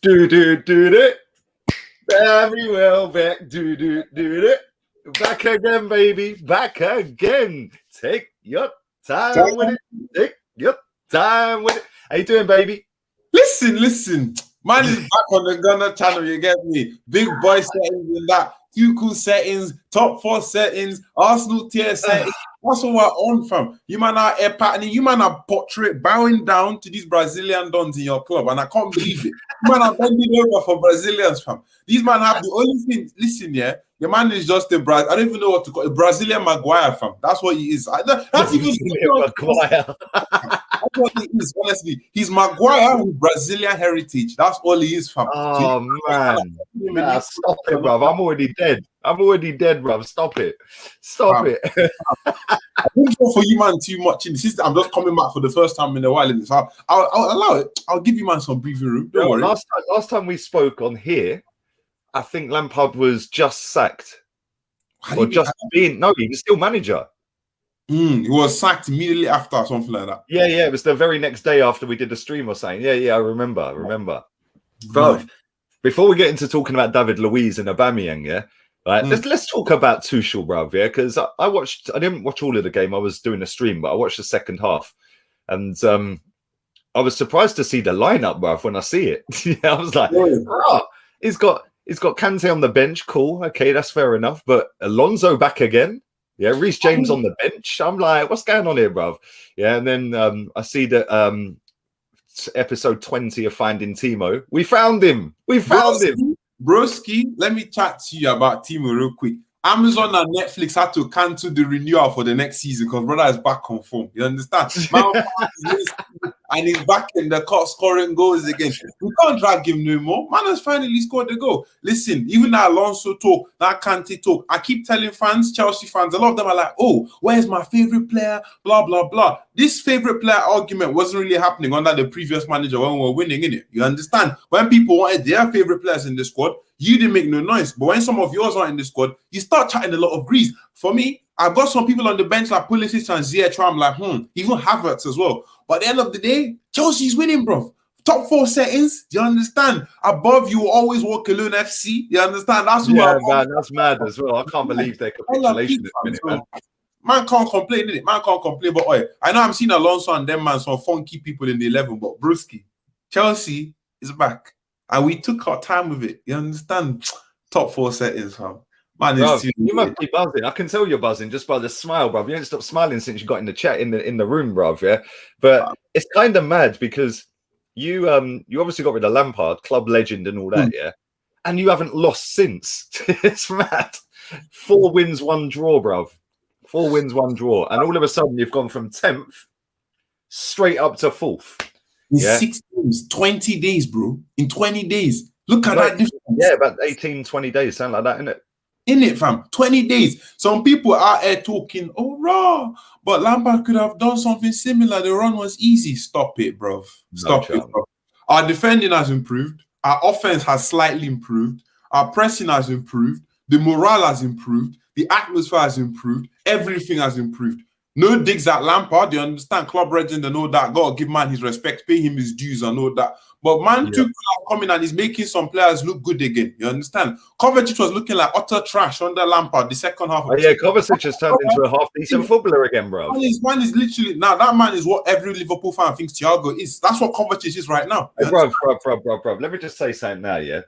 Do do do it. Very well back. Do do do it. Back again, baby. Back again. Take your time with it. Take your time with it. How you doing, baby? Listen. Man is back on the Gunner channel, you get me? Big boy settings in that. Too cool settings, top 4 settings, Arsenal tier settings. That's what we're on from. You man are air patterning, you man are portrait bowing down to these Brazilian dons in your club, and I can't believe it. You man are bending over for Brazilians, fam. These man have the only thing. Listen, yeah, your man is just a I don't even know what to call it. A Brazilian Maguire, fam. That's what he is. That's even Maguire. That's what he is, honestly. He's Maguire with Brazilian heritage. That's all he is, fam. Oh, man. Nah, stop it, bruv. I'm already dead. Bruv. Stop it. Stop it. I don't go for you, man, too much in this. I'm just coming back for the first time in a while. So I'll allow it. I'll give you, man, some breathing room. Don't worry. Last time we spoke on here, I think Lampard was just sacked. Or just being... No, he was still manager. He was sacked immediately after or something like that. Yeah. It was the very next day after we did the stream or something. Yeah, I remember. Bro, before we get into talking about David Luiz and Aubameyang, yeah, right? Let's talk about Tuchel, bruv, yeah, because I didn't watch all of the game. I was doing a stream, but I watched the second half, and I was surprised to see the lineup, bruv, when I see it. I was like, he's got Kante on the bench, cool, okay, that's fair enough, but Alonso back again. Yeah, Reece James on the bench. I'm like, what's going on here, bruv? Yeah, and then I see that episode 20 of Finding Timo. We found him. Broski, let me chat to you about Timo real quick. Amazon and Netflix had to cancel the renewal for the next season because brother is back on form. You understand? And he's back in the court scoring goals again. We can't drag him no more. Man has finally scored the goal. Listen, even that Alonso talk, that Kante talk, I keep telling fans, Chelsea fans, a lot of them are like, oh, where's my favorite player? Blah, blah, blah. This favorite player argument wasn't really happening under the previous manager when we were winning, innit? You understand? When people wanted their favorite players in the squad, you didn't make no noise. But when some of yours are in the squad, you start chatting a lot of grease. For me, I've got some people on the bench like Pulisic and Ziyech. I'm like, even Havertz as well. But at the end of the day, Chelsea's winning, bro. Top 4 settings. Do you understand? Above, you will always walk alone FC. You understand? That's who man, that's mad as well. I can't believe their capitulation this minute, man. Man can't complain, innit? Man can't complain. But I know I'm seeing Alonso and them, man, some funky people in the 11. But Brewski, Chelsea is back. And we took our time with it. You understand? Top 4 settings, fam. Man, bruv, you must be buzzing. I can tell you're buzzing just by the smile, bruv. You ain't stopped smiling since you got in the chat in the room, bruv. Yeah, but it's kind of mad because you obviously got rid of Lampard, club legend, and all that, yeah, and you haven't lost since. It's mad. 4 wins, 1 draw, bruv. 4 wins, 1 draw, and all of a sudden you've gone from 10th straight up to 4th. In 6 days, 20 days, bro. In 20 days, look at that difference. Yeah, about 18, 20 days, something like that, isn't it? In it, fam. 20 days. Some people are here talking, oh, raw. But Lampard could have done something similar. The run was easy. Stop it, bro. Stop it, bro. Our defending has improved. Our offense has slightly improved. Our pressing has improved. The morale has improved. The atmosphere has improved. Everything has improved. No digs at Lampard. You understand? Club legend and all that. Got to give man his respect. Pay him his dues and all that. But man took coming and he's making some players look good again. You understand? Kovacic was looking like utter trash under Lampard the second half. Kovacic has turned into a half-decent footballer again, bro. Man is literally now that man is what every Liverpool fan thinks Thiago is. That's what Kovacic is right now. Hey, bro. Let me just say something now, yeah.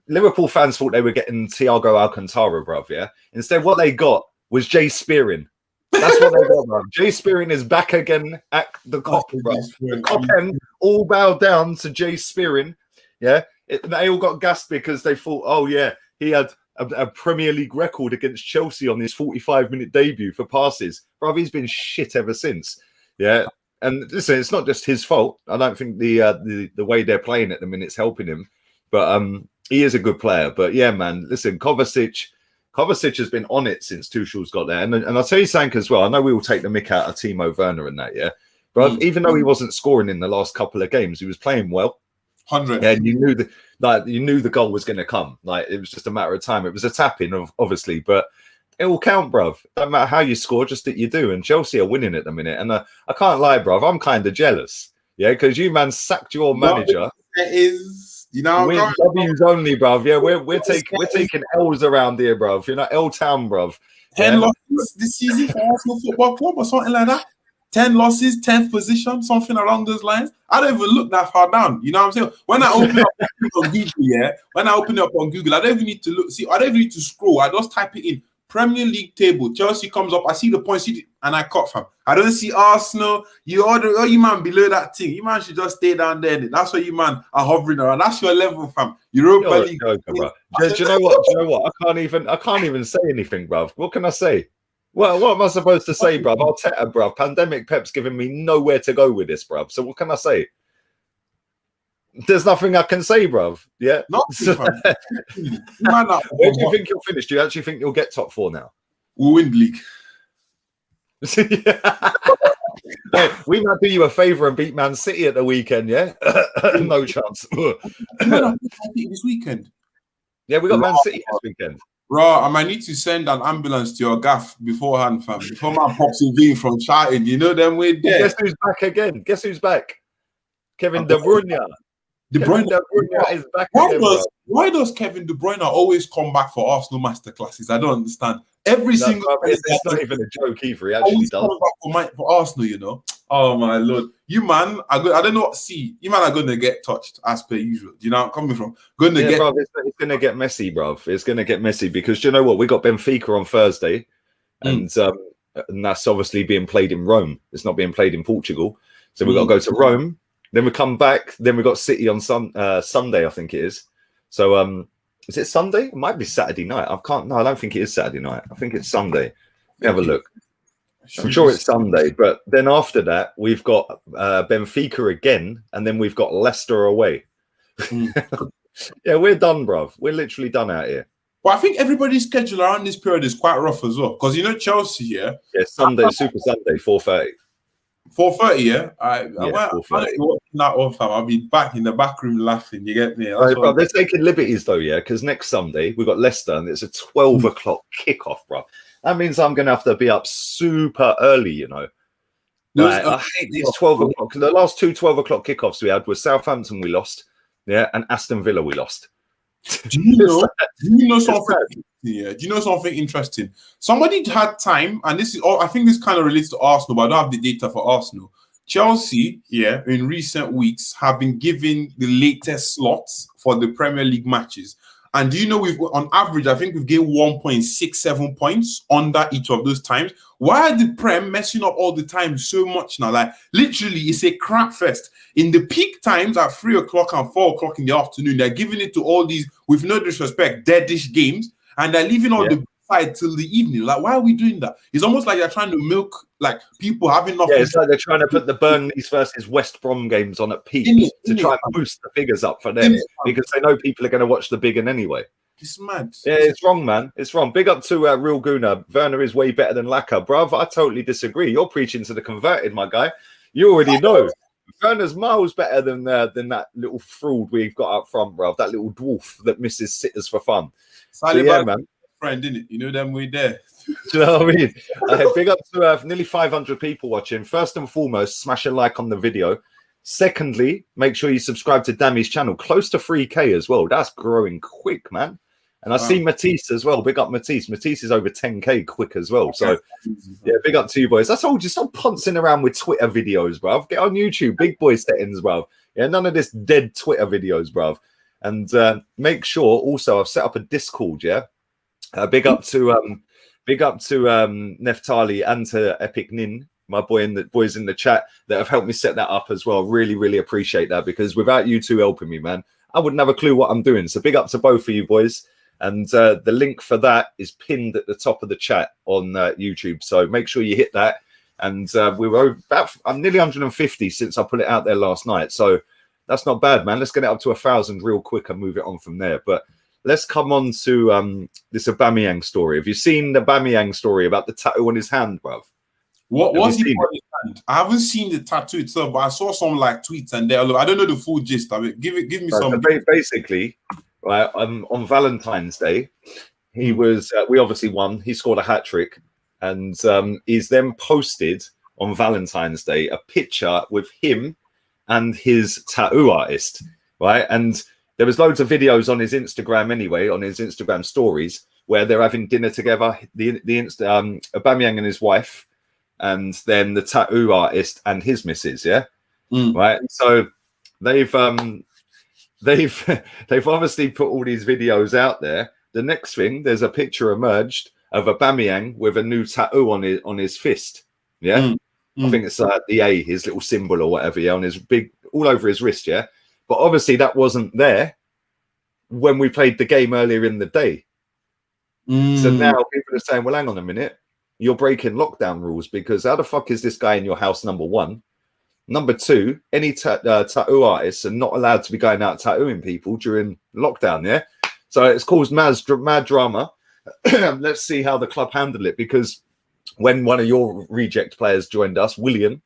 Liverpool fans thought they were getting Thiago Alcantara, bro. Yeah. Instead, what they got was Jay Spearing. That's what they got, bro. Jay Spearing is back again at the Cop, bro. The Cop end all bowed down to Jay Spearing. Yeah, they all got gassed because they thought, oh yeah, he had a Premier League record against Chelsea on his 45-minute debut for passes. Bro, he's been shit ever since. Yeah, and listen, it's not just his fault. I don't think the way they're playing at the minute's helping him, but he is a good player. But yeah, man, listen, Kovacic has been on it since Tuchel's got there. And I'll tell you something as well. I know we will take the mick out of Timo Werner and that, yeah. But even though he wasn't scoring in the last couple of games, he was playing well. 100. Yeah, and you knew the goal was going to come. Like, it was just a matter of time. It was a tap-in, obviously, but it will count, bruv. Don't matter how you score, just that you do. And Chelsea are winning at the minute. And I can't lie, bruv. I'm kind of jealous. Yeah, because you, man, sacked your manager. It is... You know, we're W's only, bruv. Yeah, we're taking L's around here, bruv. You know, L Town, bruv. 10 losses this season for Arsenal Football Club or something like that. 10 losses, 10th position, something along those lines. I don't even look that far down. You know what I'm saying? When I open up on Google, when I open up on Google, I don't even need to look. See, I don't even need to scroll. I just type it in. Premier League table. Chelsea comes up. I see the points, and I cut, fam. I don't see Arsenal. You man below that thing. You man should just stay down there. That's what you man are hovering around. That's your level, fam. Europa League. Do you know what? I can't even say anything, bruv. What can I say? Well, what am I supposed to say, bruv? Arteta, bruv. Pandemic Pep's giving me nowhere to go with this, bruv. So what can I say? There's nothing I can say, bruv. Yeah. Where do you think you'll finish? Do you actually think you'll get top 4 now? We'll win the league. Hey, we might do you a favour and beat Man City at the weekend, yeah? No chance. This weekend. Yeah, we got Man City this weekend. Bro, I might need to send an ambulance to your gaff beforehand, fam. Before my pops in from shouting, you know them way there. Guess who's back again? Guess who's back? Kevin De Bruyne. De Bruyne is back again, why does Kevin De Bruyne always come back for Arsenal masterclasses? I don't understand. It's not even a joke either. He actually does. For Arsenal, you know. Oh my lord, you man, I don't know what. See, you man are gonna get touched as per usual. Do you know where I'm coming from? It's gonna get messy, bruv. It's gonna get messy because you know what? We got Benfica on Thursday, and that's obviously being played in Rome. It's not being played in Portugal, so we got to go to Rome. Then we come back. Then we got City on Sunday, I think it is. So is it Sunday? It might be Saturday night. I don't think it is Saturday night. I think it's Sunday. Have a look. I'm sure it's Sunday, but then after that we've got Benfica again, and then we've got Leicester away. Yeah, we're done, bruv. We're literally done out here. But I think everybody's schedule around this period is quite rough as well, because you know Chelsea, yeah. Yeah, Sunday, Super Sunday, 4:30. 4:30, yeah. I I'll be back in the back room laughing. You get me? Bro, they're taking liberties though, yeah. Because next Sunday we've got Leicester, and it's a 12 o'clock kickoff, bro. That means I'm going to have to be up super early, you know. I hate these 12 o'clock. The last 2 12 o'clock kickoffs we had was Southampton, we lost, yeah, and Aston Villa, we lost. Do you know something? Yeah. Do you know something interesting? Somebody had time, and this is all. I think this kind of relates to Arsenal, but I don't have the data for Arsenal. Chelsea, yeah, in recent weeks have been given the latest slots for the Premier League matches. And do you know we've on average, I think we've gained 1.67 points under each of those times. Why are the Prem messing up all the time so much now? Like literally, it's a crap fest. In the peak times at 3 o'clock and 4 o'clock in the afternoon, they're giving it to all these, with no disrespect, deadish games, and they're leaving all the side till the evening. Like, why are we doing that? It's almost like they're trying to milk like people having nothing. Yeah, it's like they're trying to put the Burnleys versus West Brom games on at peak to try and boost the figures up for them because they know people are going to watch the big one anyway. It's mad. Yeah, it's wrong, man. It's wrong. Big up to Real Guna. Werner is way better than Laka. Bruv, I totally disagree. You're preaching to the converted, my guy. You already know. Werner's miles better than that little fraud we've got up front, bruv. That little dwarf that misses sitters for fun. So, yeah, man. Friend, innit? You know them way there. Do you know what I mean? Big up to nearly 500 people watching. First and foremost, smash a like on the video. Secondly, make sure you subscribe to Dammy's channel. Close to 3K as well. That's growing quick, man. And I see Matisse as well. Big up Matisse. Matisse is over 10K quick as well. So, yeah, big up to you boys. That's all. Just stop poncing around with Twitter videos, bruv. Get on YouTube. Big boy settings, bruv. Yeah, none of this dead Twitter videos, bruv. And make sure also I've set up a Discord, yeah? Big up to Neftali and to Epic Nin, my boys in the chat that have helped me set that up as well. Really, really appreciate that because without you two helping me, man, I wouldn't have a clue what I'm doing. So big up to both of you boys. And the link for that is pinned at the top of the chat on YouTube. So make sure you hit that. And we were I'm nearly 150 since I put it out there last night. So that's not bad, man. Let's get it up to 1,000 real quick and move it on from there. But let's come on to this Aubameyang story. Have you seen the Aubameyang story about the tattoo on his hand, bruv? What was he on his hand? I haven't seen the tattoo itself, but I saw some like tweets and there. I don't know the full gist of it. Give me some. So basically, right, on Valentine's Day, he was. We obviously won. He scored a hat trick, and he's then posted on Valentine's Day a picture with him and his tattoo artist, right? And There was loads of videos on his Instagram anyway, on his Instagram stories, where they're having dinner together. Aubameyang and his wife, and then the tattoo artist and his missus. Yeah, right. So they've obviously put all these videos out there. The next thing, there's a picture emerged of Aubameyang with a new tattoo on his fist. Yeah, I think it's the A, his little symbol or whatever. Yeah, on his all over his wrist. Yeah. But obviously that wasn't there when we played the game earlier in the day. So now people are saying, well, hang on a minute. You're breaking lockdown rules because how the fuck is this guy in your house, number one? Number two, any tattoo artists are not allowed to be going out tattooing people during lockdown, yeah? So it's caused mad drama. Let's see how the club handled it, because when one of your reject players joined us, William,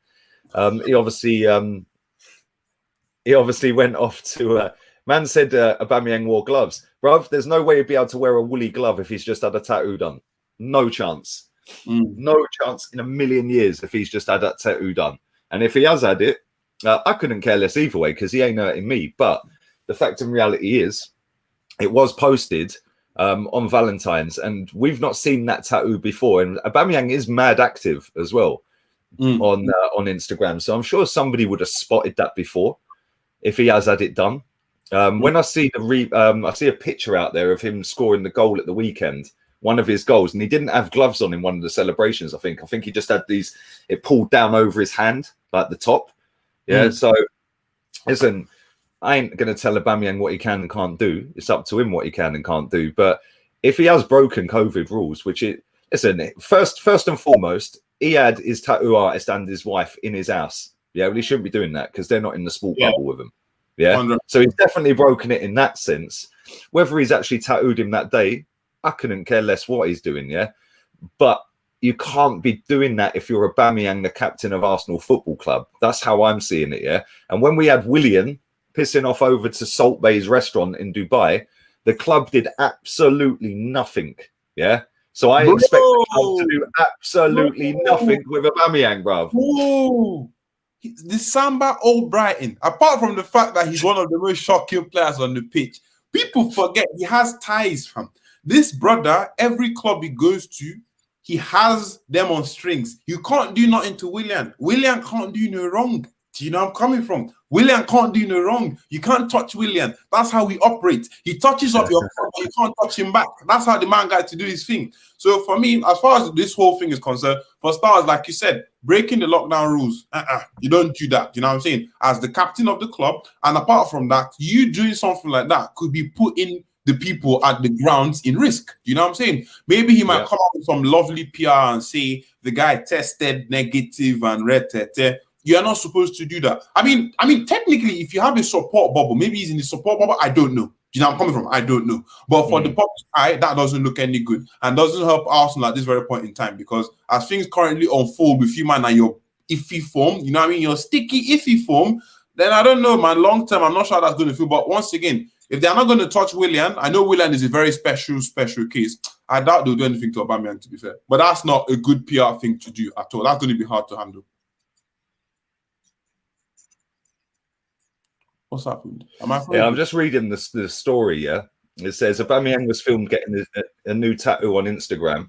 he obviously went off to man said Aubameyang wore gloves. Bruv, there's no way he'd be able to wear a woolly glove if he's just had a tattoo done. No chance. No chance in a million years if he's just had that tattoo done. And if he has had it, I couldn't care less either way because he ain't hurting me. But the fact and reality is it was posted on Valentine's, and we've not seen that tattoo before. And Aubameyang is mad active as well on Instagram. So I'm sure somebody would have spotted that before if he has had it done. When I see I see a picture out there of him scoring the goal at the weekend, one of his goals, and he didn't have gloves on in one of the celebrations. I think he just had these. It pulled down over his hand, like the top. Yeah. So listen, I ain't gonna tell Aubameyang what he can and can't do. It's up to him what he can and can't do. But if he has broken COVID rules, which it listen, first and foremost, he had his tattoo artist and his wife in his house. Yeah, well, he shouldn't be doing that because they're not in the sport bubble with him. Yeah. 100%. So he's definitely broken it in that sense. Whether he's actually tattooed him that day, I couldn't care less what he's doing. Yeah. But you can't be doing that if you're Aubameyang, the captain of Arsenal Football Club. That's how I'm seeing it. Yeah. And when we had William pissing off over to Salt Bay's restaurant in Dubai, the club did absolutely nothing. Yeah. So I expect the club to do absolutely nothing with Aubameyang, bruv. Whoa. The Samba Old Brighton, apart from the fact that he's one of the most shocking players on the pitch, people forget he has ties from this brother. Every club he goes to, he has them on strings. You can't do nothing to William. William can't do no wrong. Do you know where I'm coming from? William can't do no wrong. You can't touch William. That's how he operates. He touches up your foot, but you can't touch him back. That's how the man got to do his thing. So for me, as far as this whole thing is concerned, for stars, like you said, breaking the lockdown rules, you don't do that. You know what I'm saying? As the captain of the club, and apart from that, you doing something like that could be putting the people at the grounds in risk. You know what I'm saying? Maybe he might come up with some lovely PR and say the guy tested negative and you're not supposed to do that. I mean, technically, if you have a support bubble, maybe he's in the support bubble. I don't know. You know where I'm coming from? I don't know. But for the public eye, that doesn't look any good and doesn't help Arsenal at this very point in time, because as things currently unfold with you, man, and your iffy form, you know what I mean? Your sticky, iffy form, then I don't know, man. Long term, I'm not sure how that's going to feel. But once again, if they're not going to touch Willian, I know Willian is a very special case. I doubt they'll do anything to Aubameyang, to be fair. But that's not a good PR thing to do at all. That's going to be hard to handle. What's happened? I'm just reading the story. Yeah, it says Aubameyang was filmed getting a new tattoo on Instagram.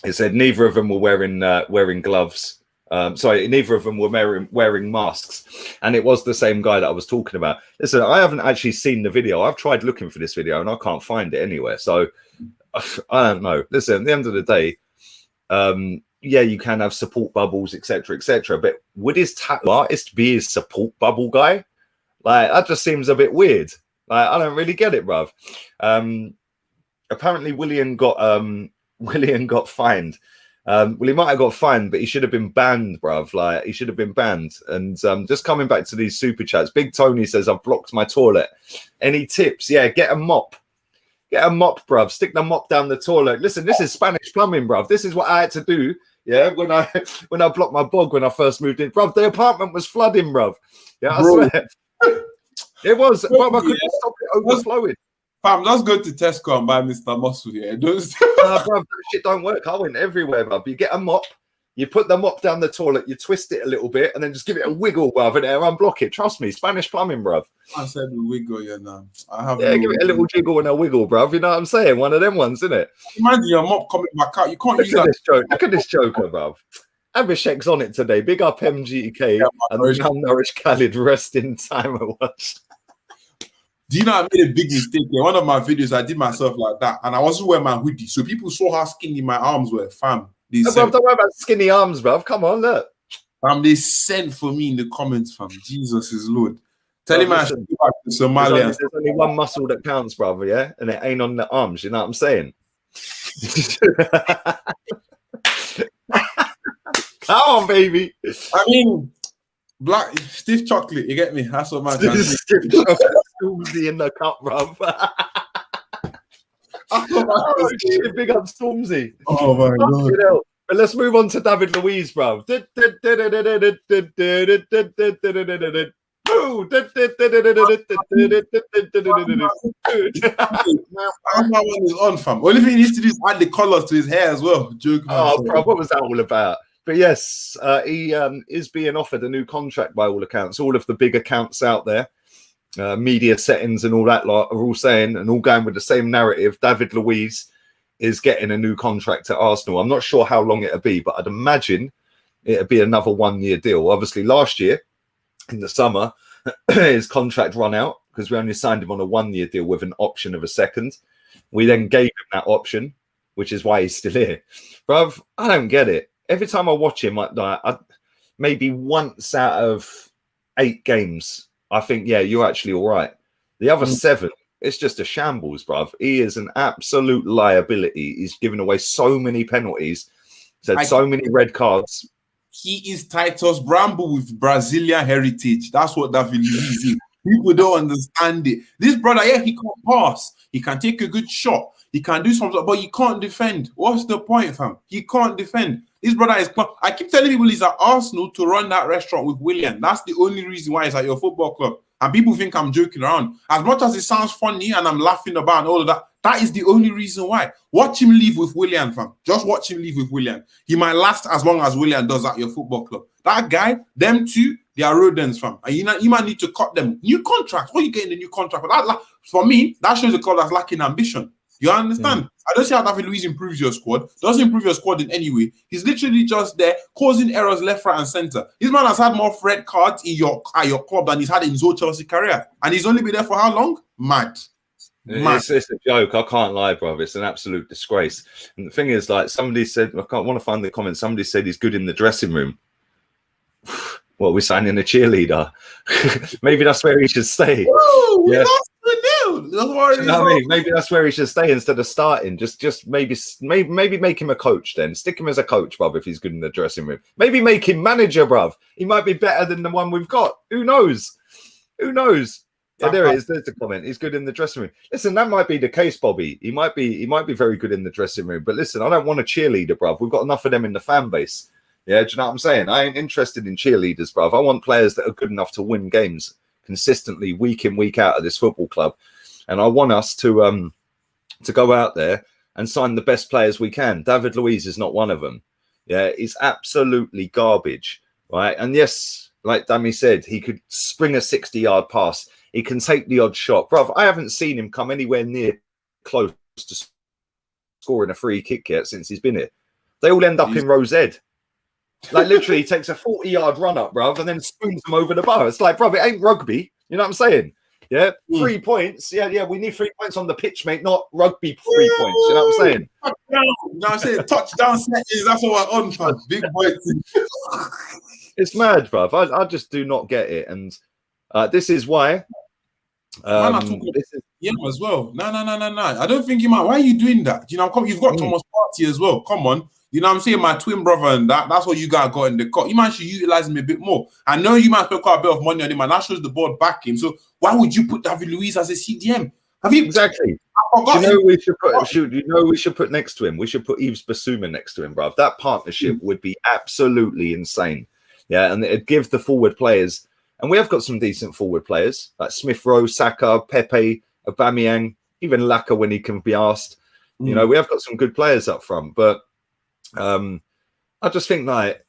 It said neither of them were wearing gloves. Neither of them were wearing masks, and it was the same guy that I was talking about. Listen, I haven't actually seen the video. I've tried looking for this video and I can't find it anywhere. So I don't know. Listen, at the end of the day, yeah, you can have support bubbles, etc., etc. But would his tattoo artist be his support bubble guy? Like, that just seems a bit weird. Like, I don't really get it, bruv. Apparently, William got fined. Well, he might have got fined, but he should have been banned, bruv. Like, he should have been banned. And just coming back to these super chats, Big Tony says, I've blocked my toilet. Any tips? Yeah, get a mop. Get a mop, bruv. Stick the mop down the toilet. Listen, this is Spanish plumbing, bruv. This is what I had to do. Yeah, when I blocked my bog when I first moved in, bruv, the apartment was flooding, bruv. Yeah, I swear. It was, bruv, I couldn't stop it overflowing. Fam, just go to Tesco and buy Mr. Muscle here. Bruv, that shit don't work. I went everywhere, bruv. You get a mop, You put the mop down the toilet, you twist it a little bit, and then just give it a wiggle, bruv, and it'll unblock it. Trust me, Spanish plumbing, bruv. I said we wiggle, yeah, now. I have Yeah, give it a little jiggle and a wiggle, bruv. You know what I'm saying? One of them ones, isn't it? Imagine your mop coming back out. You can't use that. Look at this joker, bruv. Abhishek's on it today. Big up MGK and the malnourished Khalid rest in time at watch. Do you know I made a big mistake here? One of my videos, I did myself like that, and I wasn't wearing my hoodie, so people saw how skinny my arms were, fam. Bruv, don't worry about skinny arms, bruv. Come on, look. They sent for me in the comments, fam. Jesus is Lord. Tell him I should go back to Somalia. There's only one muscle that counts, brother, yeah? And it ain't on the arms, you know what I'm saying? Come on, baby. I mean, black stiff chocolate, you get me? That's what my stiff chocolate Stormzy in the cup, bruv. Oh, shit, big up Stormzy. Oh my God. But let's move on to David Luiz, bruv. My one is on, fam. Only thing he needs to do is add the colors to his hair as well. Joking. Oh, bro, what was that all about? But yes, he is being offered a new contract by all accounts. All of the big accounts out there, media settings and all that lot are all saying and all going with the same narrative. David Luiz is getting a new contract at Arsenal. I'm not sure how long it'll be, but I'd imagine it'll be another 1 year deal. Obviously, last year in the summer, his contract run out because we only signed him on a 1 year deal with an option of a second. We then gave him that option, which is why he's still here. Bruv, I don't get it. Every time I watch him, I maybe once out of 8 games, I think, yeah, you're actually all right. The other 7, it's just a shambles, bruv. He is an absolute liability. He's given away so many penalties. He's had so many red cards. He is Titus Bramble with Brazilian heritage. That's what David Luiz is. People don't understand it. This brother, yeah, he can't pass. He can take a good shot. He can do something, but he can't defend. What's the point, fam? He can't defend. This brother is... I keep telling people he's at Arsenal to run that restaurant with William. That's the only reason why he's at your football club. And people think I'm joking around. As much as it sounds funny and I'm laughing about and all of that, that is the only reason why. Watch him leave with William, fam. Just watch him leave with William. He might last as long as William does at your football club. That guy, them two, they are rodents, fam. And you might need to cut them. New contract. What are you getting the new contract? But that, for me, that shows a club that's lacking ambition. You understand? I don't see how David Luiz improves your squad. Doesn't improve your squad in any way. He's literally just there causing errors left, right, and center. This man has had more red cards at your club than he's had in his whole Chelsea career. And he's only been there for how long? Mad. It's a joke. I can't lie, bro. It's an absolute disgrace. And the thing is, like, somebody said, I can't want to find the comments. Somebody said he's good in the dressing room. Well, we're signing a cheerleader. Maybe that's where he should stay. Woo, yeah. Maybe that's where he should stay instead of starting. Just maybe make him a coach then. Stick him as a coach, bruv, if he's good in the dressing room. Maybe make him manager, bruv. He might be better than the one we've got. Who knows? Who knows? Yeah, there it is. There's the comment. He's good in the dressing room. Listen, that might be the case, Bobby. He might be very good in the dressing room. But listen, I don't want a cheerleader, bruv. We've got enough of them in the fan base. Yeah, do you know what I'm saying? I ain't interested in cheerleaders, bruv. I want players that are good enough to win games consistently, week in, week out of this football club. And I want us to go out there and sign the best players we can. David Luiz is not one of them. Yeah, he's absolutely garbage, right? And yes, like Dami said, he could spring a 60-yard pass. He can take the odd shot. Bruv, I haven't seen him come anywhere near close to scoring a free kick yet since he's been here. They all end up in Rosette. Like, literally, he takes a 40-yard run up, bruv, and then spoons them over the bar. It's like, bruv, it ain't rugby. You know what I'm saying? Yeah, 3 points. Yeah, we need 3 points on the pitch, mate, not rugby 3 points. You know what I'm saying? You know what I'm saying? Touchdown settings, that's what we're on for. Big boy. It's mad, bruv. I just do not get it. And this is why. As well. No. I don't think you might. Why are you doing that? You know, you've got Thomas Partey as well. Come on. You know what I'm saying? My twin brother and that's what you guys got in the cut. You might should utilize him a bit more. I know you might spend quite a bit of money on him, and that shows the board back him. So why would you put David Luiz as a CDM? Have you exactly? Do you know we should put? You know we should put next to him. We should put Yves Bissouma next to him, bruv. That partnership would be absolutely insane. Yeah, and it'd give the forward players, and we have got some decent forward players like Smith Rowe, Saka, Pepe, Aubameyang, even Laka when he can be asked. You know, we have got some good players up front, but I I just think like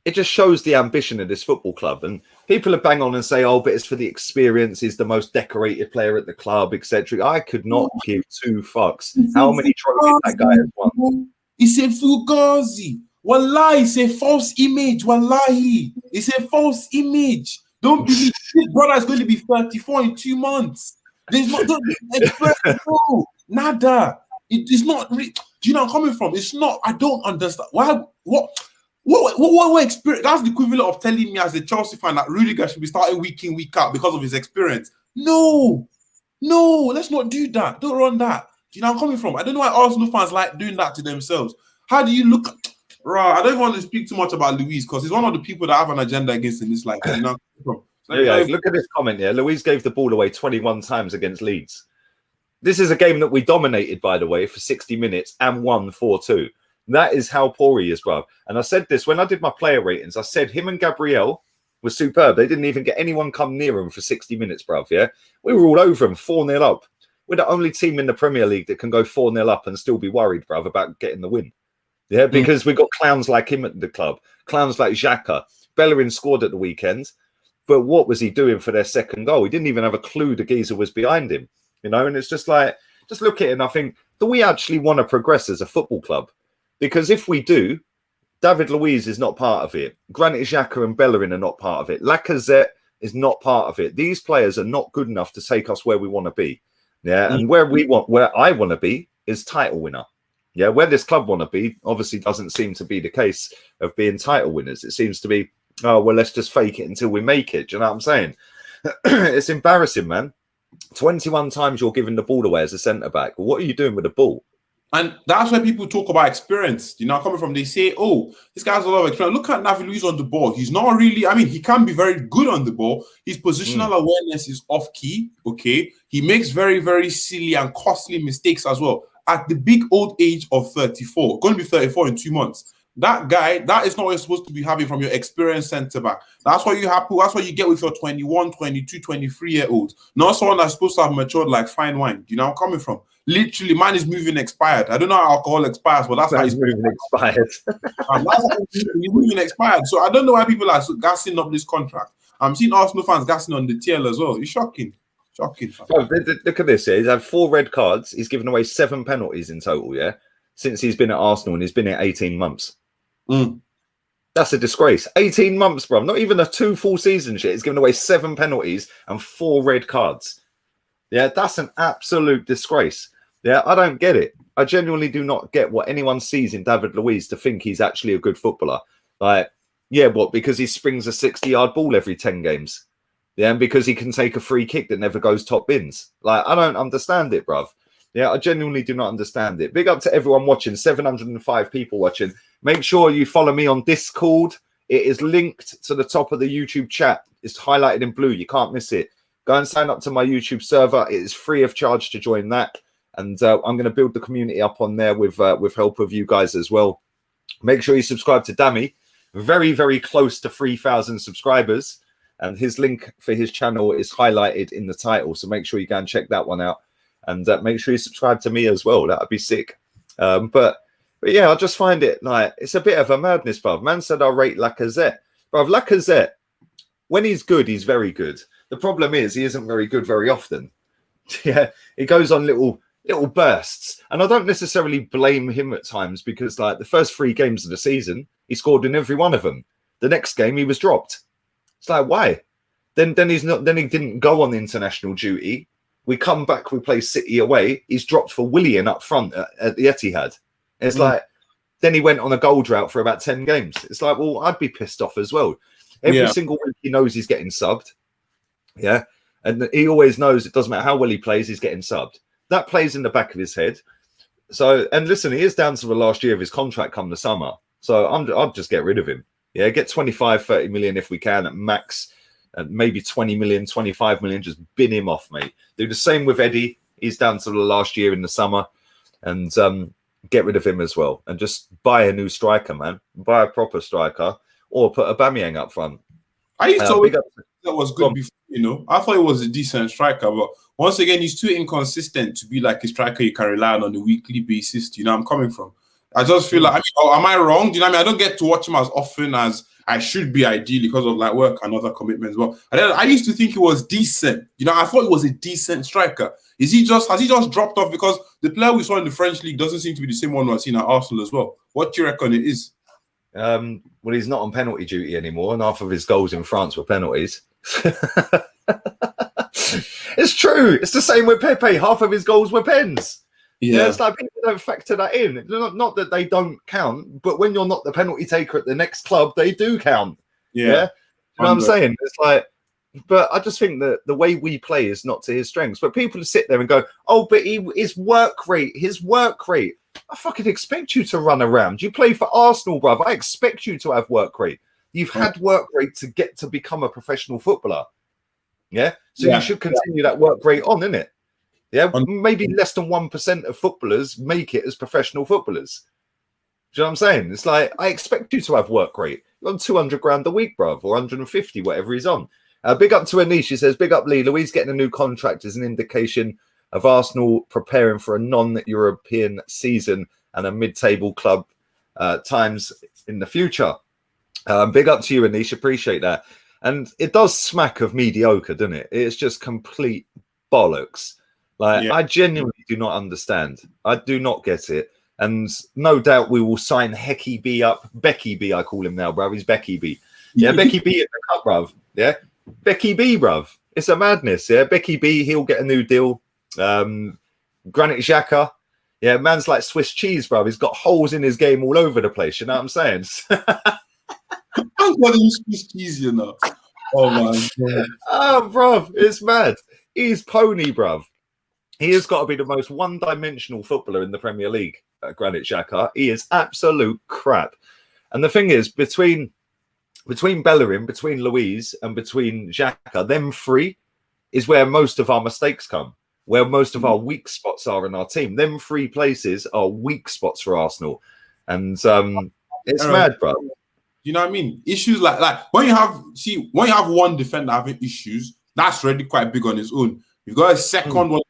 it just shows the ambition of this football club. And people are bang on and say, oh, but it's for the experience. He's the most decorated player at the club, etc. I could not give two fucks how many trophies that guy has won. It's a fugazi. Wallahi, it's a false image. Wallahi, it's a false image. Don't believe this brother is going to be 34 in 2 months. There's not no, nada. It's not. Do you know where I'm coming from? It's not. I don't understand why. What experience? That's the equivalent of telling me as a Chelsea fan that Rudiger should be starting week in, week out because of his experience. No, let's not do that. Don't run that. Do you know where I'm coming from? I don't know why Arsenal fans like doing that to themselves. How do you look? Right, I don't want to speak too much about Luiz because he's one of the people that have an agenda against him. It's like, you know, look at this comment here. Luiz gave the ball away 21 times against Leeds. This is a game that we dominated, by the way, for 60 minutes and won 4-2. That is how poor he is, bro. And I said this when I did my player ratings. I said him and Gabriel were superb. They didn't even get anyone come near him for 60 minutes, bro. Yeah, we were all over him, 4-0 up. We're the only team in the Premier League that can go 4-0 up and still be worried, bro, about getting the win. Yeah, because we got clowns like him at the club, clowns like Xhaka. Bellerin scored at the weekend, but what was he doing for their second goal? He didn't even have a clue the geezer was behind him, you know. And it's just like, just look at it and I think, do we actually want to progress as a football club? Because if we do, David Luiz is not part of it. Granit Xhaka and Bellerin are not part of it. Lacazette is not part of it. These players are not good enough to take us where we want to be. Yeah, and where I want to be is title winner. Yeah, where this club want to be obviously doesn't seem to be the case of being title winners. It seems to be, oh, well, let's just fake it until we make it. Do you know what I'm saying? It's embarrassing, man. 21 times you're giving the ball away as a centre-back. Well, what are you doing with the ball? And that's where people talk about experience. You know, coming from, they say, oh, this guy has a lot of experience. Look at David Luiz on the ball. He's not really, I mean, he can be very good on the ball. His positional awareness is off-key, okay? He makes very, very silly and costly mistakes as well. At the big old age of 34, going to be 34 in 2 months. That guy, that is not what you're supposed to be having from your experienced centre-back. That's what you have. That's what you get with your 21, 22, 23-year-olds. Not someone that's supposed to have matured like fine wine. Do you know where I'm coming from? Literally, man is moving expired. I don't know how alcohol expires, but that's how he's moving expired. He's moving expired. So I don't know why people are gassing up this contract. I'm seeing Arsenal fans gassing on the TL as well. It's shocking. Shocking. Oh, look at this. He's had 4 red cards. He's given away 7 penalties in total, yeah, since he's been at Arsenal, and he's been here 18 months. That's a disgrace. 18 months, bro. Not even a 2 full season shit. He's given away 7 penalties and 4 red cards. Yeah, that's an absolute disgrace. Yeah, I don't get it. I genuinely do not get what anyone sees in David Luiz to think he's actually a good footballer. Like, yeah, what? Because he springs a 60-yard ball every 10 games. Yeah, and because he can take a free kick that never goes top bins. Like, I don't understand it, bruv. Yeah, I genuinely do not understand it. Big up to everyone watching, 705 people watching. Make sure you follow me on Discord. It is linked to the top of the YouTube chat. It's highlighted in blue. You can't miss it. Go and sign up to my YouTube server. It is free of charge to join that. And I'm going to build the community up on there with help of you guys as well. Make sure you subscribe to Dammy. Very, very close to 3,000 subscribers. And his link for his channel is highlighted in the title. So make sure you go and check that one out. And make sure you subscribe to me as well. That would be sick. But yeah, I just find it like, it's a bit of a madness, bruv. Man said I rate Lacazette. Bruv, Lacazette, when he's good, he's very good. The problem is he isn't very good very often. Yeah, he goes on little bursts. And I don't necessarily blame him at times because like the first 3 games of the season, he scored in every one of them. The next game, he was dropped. It's like, why? Then he didn't go on international duty. We come back, we play City away. He's dropped for Willian up front at the Etihad. It's like, then he went on a goal drought for about 10 games. It's like, well, I'd be pissed off as well. Every single week he knows he's getting subbed. Yeah. And he always knows it doesn't matter how well he plays, he's getting subbed. That plays in the back of his head. So, and listen, he is down to the last year of his contract come the summer. So I'll just get rid of him. Yeah, get 25, 30 million if we can at max. And maybe 20 million, 25 million, just bin him off, mate. Do the same with Eddie. He's down to the last year in the summer. And get rid of him as well. And just buy a new striker, man. Buy a proper striker. Or put Aubameyang up front. I used to that was good before, you know. I thought it was a decent striker. But once again, he's too inconsistent to be like a striker you can rely on a weekly basis. Do you know where I'm coming from? I just feel like, am I wrong? Do you know what I mean? I don't get to watch him as often as I should be, ideally, because of like work and other commitments. But I used to think he was decent. You know, I thought he was a decent striker. Has he just dropped off? Because the player we saw in the French league doesn't seem to be the same one we've seen at Arsenal as well. What do you reckon it is? Well, he's not on penalty duty anymore, and half of his goals in France were penalties. It's true. It's the same with Pepe. Half of his goals were pens. Yeah, it's like people don't factor that in. Not that they don't count, but when you're not the penalty taker at the next club, they do count. Yeah. You know what I'm saying? It's like, but I just think that the way we play is not to his strengths. But people sit there and go, oh, but his work rate. I fucking expect you to run around. You play for Arsenal, bruv. I expect you to have work rate. You've had work rate to get to become a professional footballer. Yeah? So you should continue that work rate on, innit? Yeah? Maybe less than 1% of footballers make it as professional footballers. Do you know what I'm saying? It's like, I expect you to have work rate. You're on 200 grand a week, bruv, or 150, whatever he's on. Big up to Anish. He says, big up Lee. Luiz getting a new contract is an indication of Arsenal preparing for a non-European season and a mid-table club times in the future. Big up to you, Anish. Appreciate that. And it does smack of mediocre, doesn't it? It's just complete bollocks. Like, I genuinely do not understand. I do not get it. And no doubt we will sign Becky B up. Becky B, I call him now, bruv. He's Becky B. Yeah, Becky B in the cup, bruv. Yeah, Becky B, bruv. It's a madness. Yeah, Becky B, he'll get a new deal. Granit Xhaka. Yeah, man's like Swiss cheese, bruv. He's got holes in his game all over the place. You know what I'm saying? I'm calling Swiss cheese, you know. Oh, my God. Oh, bruv, it's mad. He's pony, bruv. He has got to be the most one-dimensional footballer in the Premier League, Granit Xhaka. He is absolute crap. And the thing is, between Bellerin, between Luiz, and between Xhaka, them three is where most of our mistakes come, where most of our weak spots are in our team. Them three places are weak spots for Arsenal. And it's mad, bro. You know what I mean? Issues like when you have one defender having issues, that's already quite big on its own. You've got a second one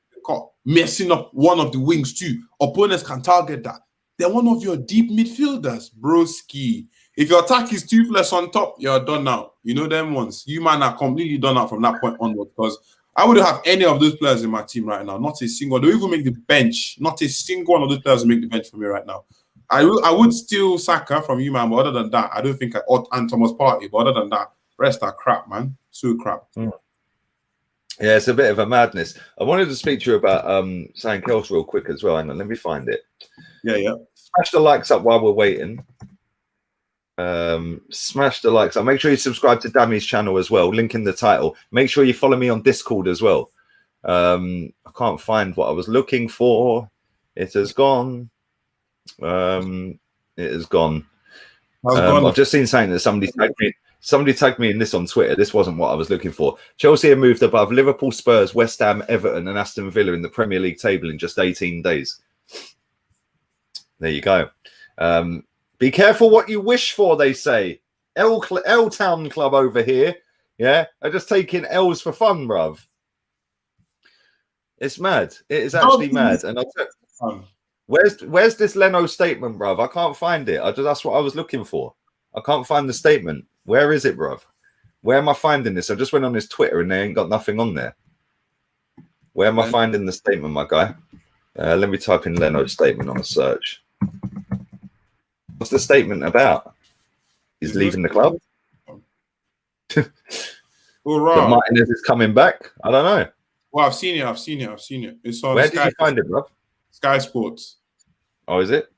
messing up one of the wings too. Opponents can target that. They're one of your deep midfielders, broski. If your attack is toothless on top, you're done now. You know them ones. You man are completely done out from that point onward, because I wouldn't have any of those players in my team right now. Not a single. They even make the bench. Not a single one of those players will make the bench for me right now. I would steal Saka from you, man. But other than that, I don't think and Thomas Partey. But other than that, rest are crap, man. So crap. Yeah, it's a bit of a madness. I wanted to speak to you about something else real quick as well. Hang on, let me find it. Yeah. Smash the likes up while we're waiting. Smash the likes up. Make sure you subscribe to Dammy's channel as well. Link in the title. Make sure you follow me on Discord as well. I can't find what I was looking for. It has gone. It has gone. I've just seen something that somebody tagged me. Somebody tagged me in this on Twitter. This wasn't what I was looking for. Chelsea have moved above Liverpool, Spurs, West Ham, Everton, and Aston Villa in the Premier League table in just 18 days. There you go. Be careful what you wish for, they say. L Town Club over here. Yeah, are just taking L's for fun, bruv. It's mad. It is actually mad. And where's this Leno statement, bruv? I can't find it. That's what I was looking for. I can't find the statement. Where is it, bruv? Where am I finding this? I just went on his Twitter and they ain't got nothing on there. Where am I finding the statement, my guy? Let me type in Leno's statement on a search. What's the statement about? He's leaving the club? All right. Martinez is coming back? I don't know. Well, I've seen it. It's on Where Sky. did you find it, bruv? Sky Sports. Oh, is it?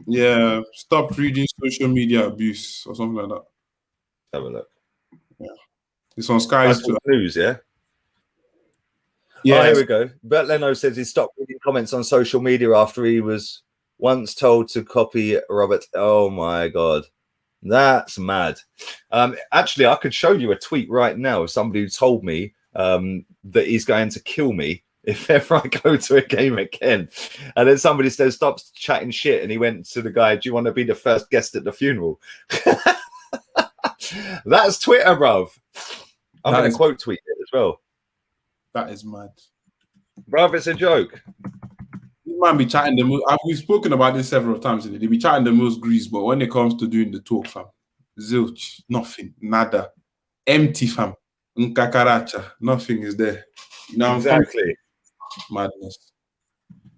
Yeah. Stop reading social media abuse or something like that. Have a look. Yeah. It's on Sky News, yeah? Yeah. Oh, here we go. Bert Leno says he stopped reading comments on social media after he was once told to copy Robert. Oh, my God. That's mad. Actually, I could show you a tweet right now of somebody who told me that he's going to kill me if ever I go to a game again. And then somebody says, stop chatting shit. And he went to the guy, do you want to be the first guest at the funeral? That's Twitter, bruv. I'm going to quote tweet it as well. That is mad. Bruv, it's a joke. Man be chatting the most. We've spoken about this several times. They be chatting the most grease, but when it comes to doing the talk, fam, zilch, nothing, nada, empty, fam, nkakaracha, nothing is there. You know, Exactly. Madness.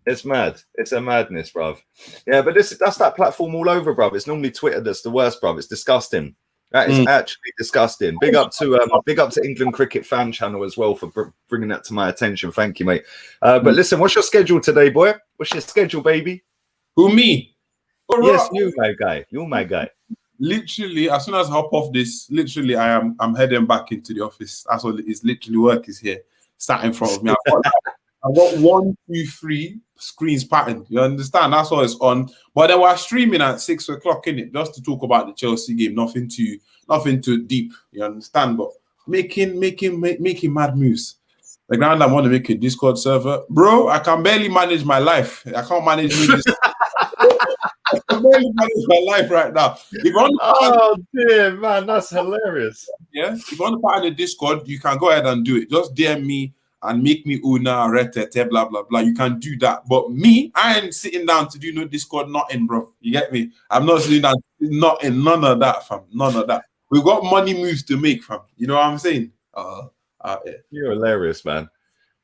It's mad. It's a madness, bruv. Yeah, but that's that platform all over, bruv. It's normally Twitter that's the worst, bruv. It's disgusting. That is actually disgusting. Big up to England Cricket Fan Channel as well for bringing that to my attention. Thank you, mate. But listen, what's your schedule today, boy? What's your schedule, baby? Who, me? Yes, you, my guy. You're my guy. Literally, as soon as I hop off this, literally, I'm heading back into the office. That's all it is. Literally, work is here, sat in front of me. I've got 1, 2, 3 screens patterned. You understand? That's all it's on. But then we're streaming at 6 o'clock, innit? Just to talk about the Chelsea game. Nothing too deep. You understand? But making mad moves. Like now I want to make a Discord server. Bro, I can barely manage my life. I can't manage this. I can barely manage my life right now. Oh dear, man, that's hilarious. Yeah. If you want to part in the Discord, you can go ahead and do it. Just DM me and make me Una, retete, blah, blah, blah. You can do that. But me, I ain't sitting down to do no Discord, nothing, bro. You get me? I'm not sitting down, nothing, none of that, fam. None of that. We've got money moves to make, fam. You know what I'm saying? Yeah. You're hilarious, man.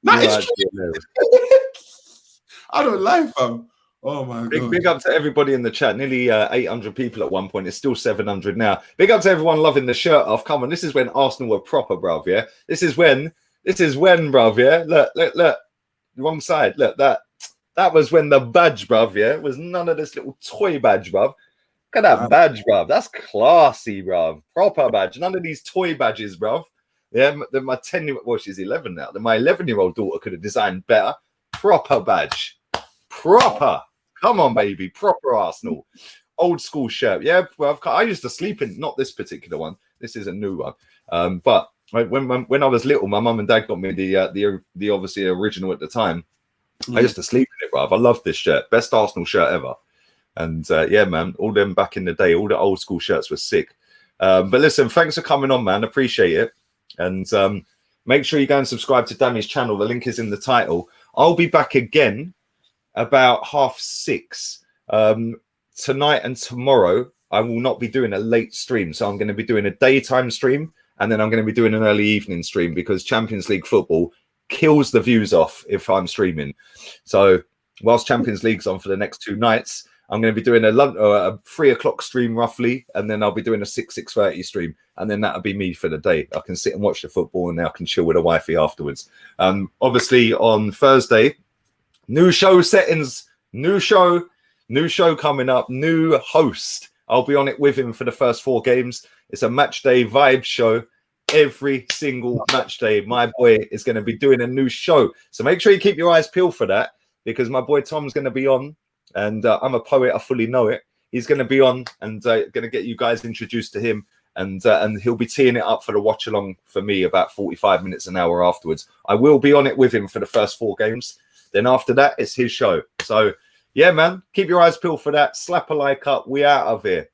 Nah, it's true. I don't lie, fam. Oh, my God. Big up to everybody in the chat. Nearly 800 people at one point. It's still 700 now. Big up to everyone loving the shirt off. Come on, this is when Arsenal were proper, bruv, yeah? This is when, bruv, yeah? Look. Wrong side. Look, that was when the badge, bruv, yeah? Was none of this little toy badge, bruv. Look at that badge, bruv. That's classy, bruv. Proper badge. None of these toy badges, bruv. Yeah, my 10-year-old, well, she's 11 now. My 11-year-old daughter could have designed better. Proper badge. Proper. Come on, baby. Proper Arsenal. Old school shirt. Yeah, well, I used to sleep in, not this particular one. This is a new one. But when I was little, my mum and dad got me the obviously original at the time. I used to sleep in it, bruv. I love this shirt. Best Arsenal shirt ever. And yeah, man, all them back in the day, all the old school shirts were sick. But listen, thanks for coming on, man. Appreciate it. And make sure you go and subscribe to Dammy's channel. The link is in the title. I'll be back again about 6:30 tonight and tomorrow. I will not be doing a late stream, so I'm going to be doing a daytime stream, and then I'm going to be doing an early evening stream because Champions League football kills the views off if I'm streaming. So whilst Champions League's on for the next 2 nights, I'm going to be doing a 3 o'clock stream roughly, and then I'll be doing a 6:30 stream, and then that'll be me for the day. I can sit and watch the football, and then I can chill with a wifey afterwards. Obviously on Thursday, new show settings, new show coming up, new host. I'll be on it with him for the first 4 games. It's a match day vibe show. Every single match day, my boy is going to be doing a new show. So make sure you keep your eyes peeled for that, because my boy Tom's going to be on, and I'm a poet, I fully know it. He's going to be on and going to get you guys introduced to him, and he'll be teeing it up for the watch along for me about 45 minutes, an hour afterwards. I will be on it with him for the first 4 games. Then after that, it's his show. So yeah, man, keep your eyes peeled for that. Slap a like up. We out of here.